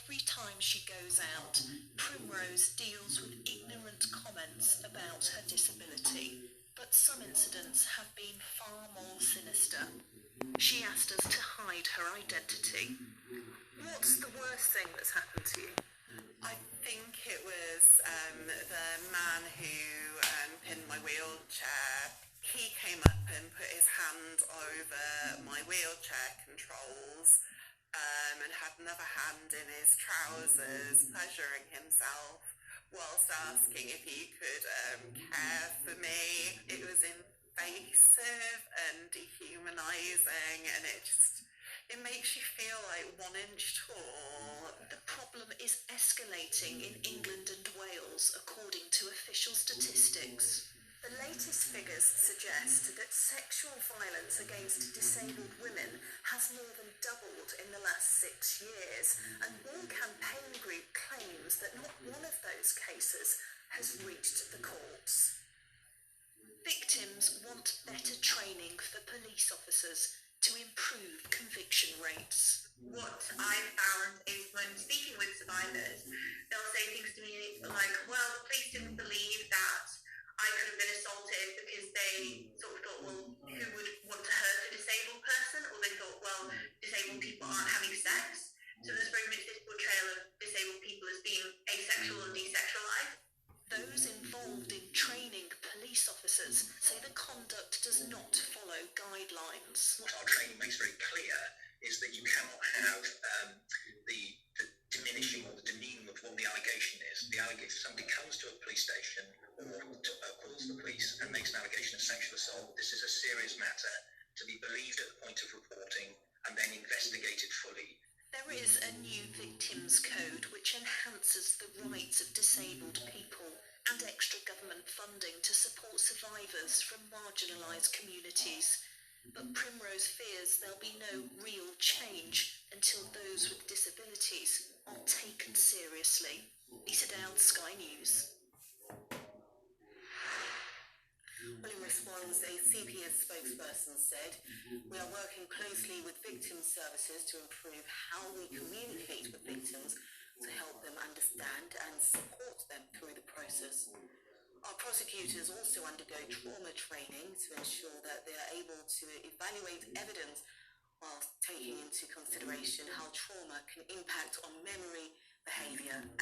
Every time she goes out, Primrose deals with ignorant comments about her disability, but some incidents have been far more sinister. She asked us to hide her identity. What's the worst thing that's happened to you? I think it was the man who pinned my wheelchair. He came up and put his hand over my wheelchair controls and had another hand in his trousers, pleasuring himself whilst asking if he could care for me. It was invasive and dehumanising, and it makes you feel like 1 inch tall. The problem is escalating in England and Wales, according to official statistics. The latest figures suggest that sexual violence against disabled women has more than doubled in the last 6 years, and one campaign group claims that not one of those cases has reached the courts. Victims want better training for police officers to improve conviction rates. What I found is when speaking with survivors, they'll say things to me like, well, the police didn't believe that I could have been assaulted because they sort of thought, well, who would want to hurt a disabled person? Or they thought, well, disabled people aren't having sex. So there's very much this portrayal of disabled people as being asexual and desexualized. Those involved in training police officers say the conduct does not follow guidelines. What our training makes very clear is that you cannot have the diminishing or the demeaning of what the allegation is. The allegation, if somebody comes to a police station or calls the police and makes an allegation of sexual assault, this is a serious matter to be believed at the point of reporting and then investigated fully. There is a new victims code which enhances the rights of disabled people and extra government funding to support survivors from marginalised communities. But Primrose fears there'll be no real change until those with disabilities are taken seriously. Lisa Dowd, Sky News. Well, in response, a CPS spokesperson said, "We are working closely with victim services to improve how we communicate with victims to help them understand and support them through the process. Our prosecutors also undergo trauma training to ensure that they are able to evaluate evidence whilst taking into consideration how trauma can impact on memory, behaviour and